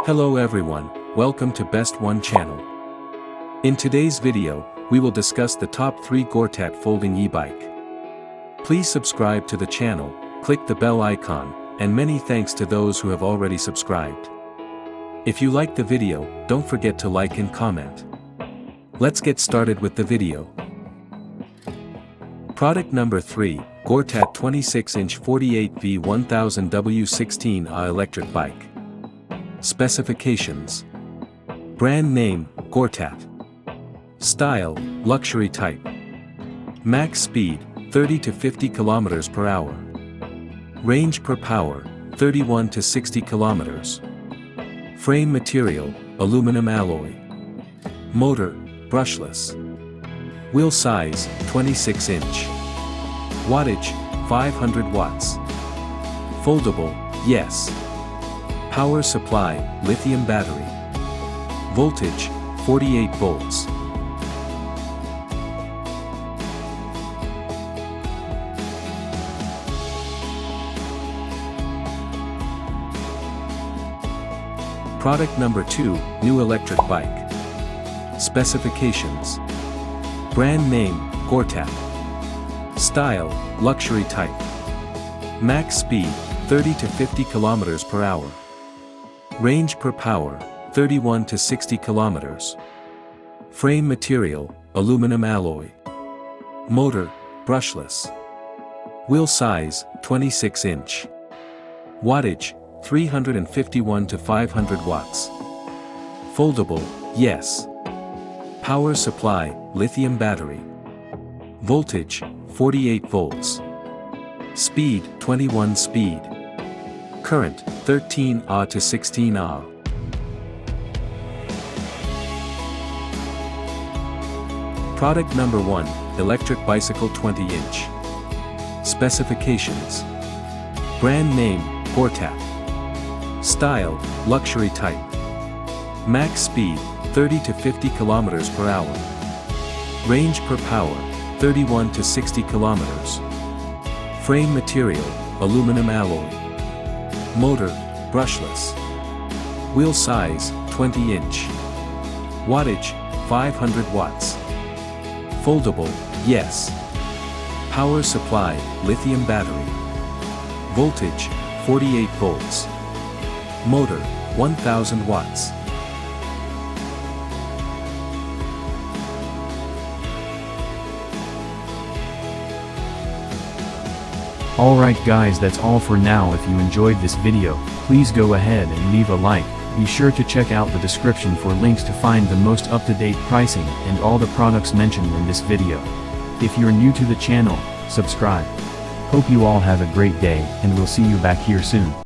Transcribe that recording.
Hello everyone, welcome to Best One channel. In today's video, we will discuss the top 3 Gortat folding e-bike. Please subscribe to the channel, click the bell icon, and many thanks to those who have already subscribed. If you like the video, don't forget to like and comment. Let's get started with the video. Product number 3, Gortat 26-inch 48V 1000W16A electric bike. Specifications. Brand name, Gortat. Style, luxury type. Max speed, 30 to 50 km per hour. Range per power, 31 to 60 km. Frame material, aluminum alloy. Motor, brushless. Wheel size, 26-inch. Wattage, 500 watts. Foldable, yes. Power supply, lithium battery. Voltage, 48 volts. Product number 2, new electric bike. Specifications. Brand name, Gortat. Style, luxury type. Max speed, 30 to 50 km per hour. Range per power, 31 to 60 km. Frame material, aluminum alloy. Motor, brushless. Wheel size, 26-inch. Wattage, 351 to 500 watts. Foldable, yes. Power supply, lithium battery. Voltage, 48 volts. Speed, 21 speed. Current, 13 Ah to 16 Ah. Product number 1, electric bicycle 20-inch. Specifications. Brand name, Gortat. Style, luxury type. Max speed, 30 to 50 km per hour. Range per power, 31 to 60 km. Frame material, aluminum alloy. Motor, brushless. Wheel size, 20-inch. Wattage, 500 watts. Foldable, yes. Power supply, lithium battery. Voltage, 48 volts. Motor, 1000 watts. Alright guys, that's all for now. If you enjoyed this video, please go ahead and leave a like. Be sure to check out the description for links to find the most up-to-date pricing and all the products mentioned in this video. If you're new to the channel, subscribe. Hope you all have a great day, and we'll see you back here soon.